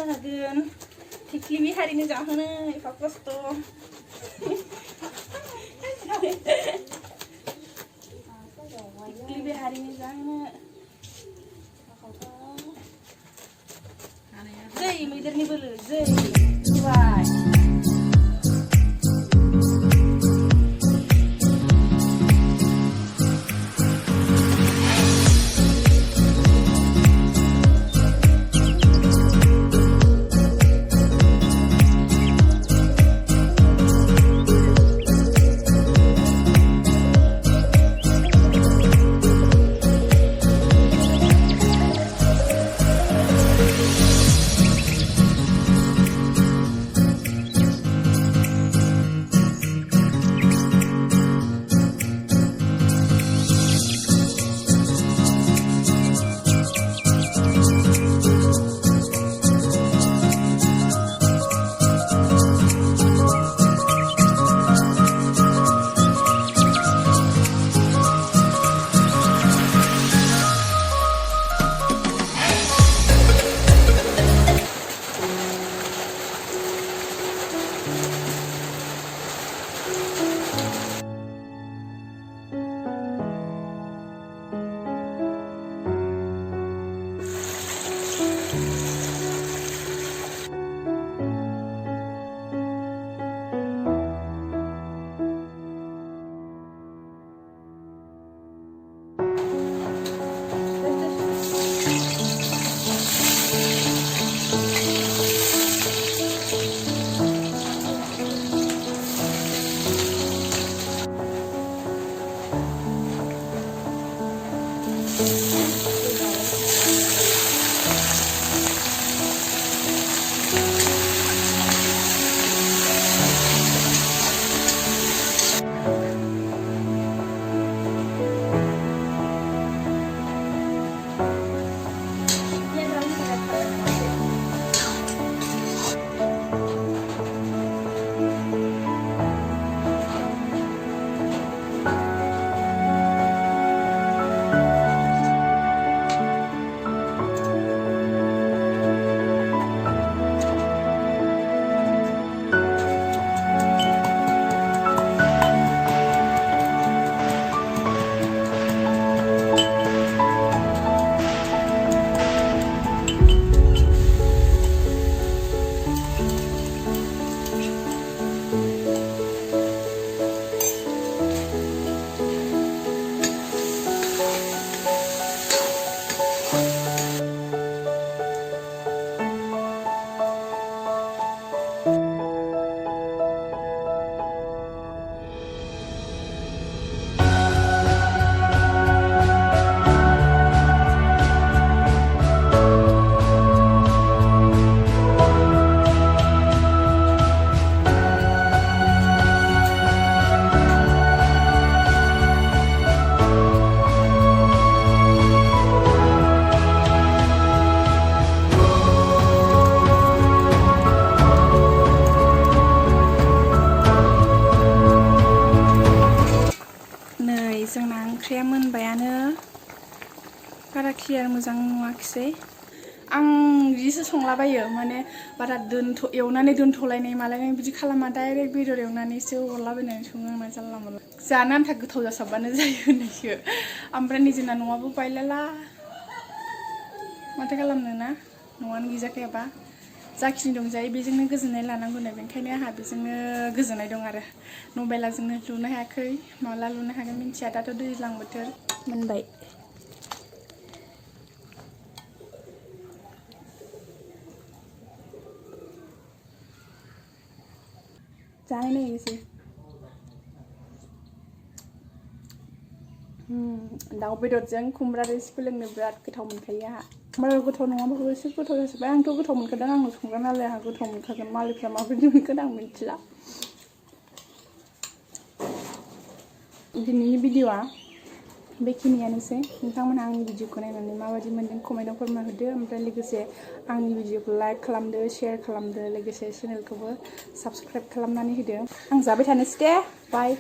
हागोन थिख्लि बिहारिनो जाहोनो एफा खस्थ' थिख्लि बिहारिनो जाहोनो जै मैदेरनि बोलो जै होबाय जोंना ओंख्रिया मोनबायानो बारा क्लियार मोजां नुवाखिसै आं बिदिसो संलाबायो माने बारा एवनानै दोनथ'लायनाय मालायनाय बिदि खालामा डाइरेक्ट बेदर एवनानैसो हरलाबायनानै सङो आंना जानला मोनला जानो आन्था गोथाव जासाबबानो जायो होननायसो ओमफ्राय निजेना न'आबो बायलाला माथो खालामनो ना न'आनो गैजाखायाबा जाखिनि दं जायो बेजोंनो गोजोननाय लानांगौ ना बेनिखायनो आंहा बेजोंनो गोजोननाय दं आरो नभेलाजोंनो लुनो हायाखै माला लुनो हागोन मिन्थिया दाथ' दैज्लां बोथोर मोनबाय जानाय नायनोसै दाउ बेदरजों खुमब्रा रोसिबो लोंनो बिराद गोथाव मोनखायो आंहा बारा गोथाव नङाबाबो एसे गोथाव जाजोब्बाय आंथ' गोथाव मोनखादों आंनो संग्रा नालाय आंहा गोथाव मोनखागोन मालायफ्रा माबायदि मोनगोन आं मिथिला दिनैनि भिडिअ'आ बेखिनियानोसै नोंथांमोनहा आंनि भिडिअ'खौ नायनानै माबायदि मोनदों कमेन्टआव फोरमायहरदो ओमफ्राय लोगोसे आंनि भिडिअ'खौ लाइक खालामदो शेयार खालामदो लोगोसे चेनेलखौबो साबस्क्राइब खालामनानै होदो आं जाबाय थानोसै दे बाय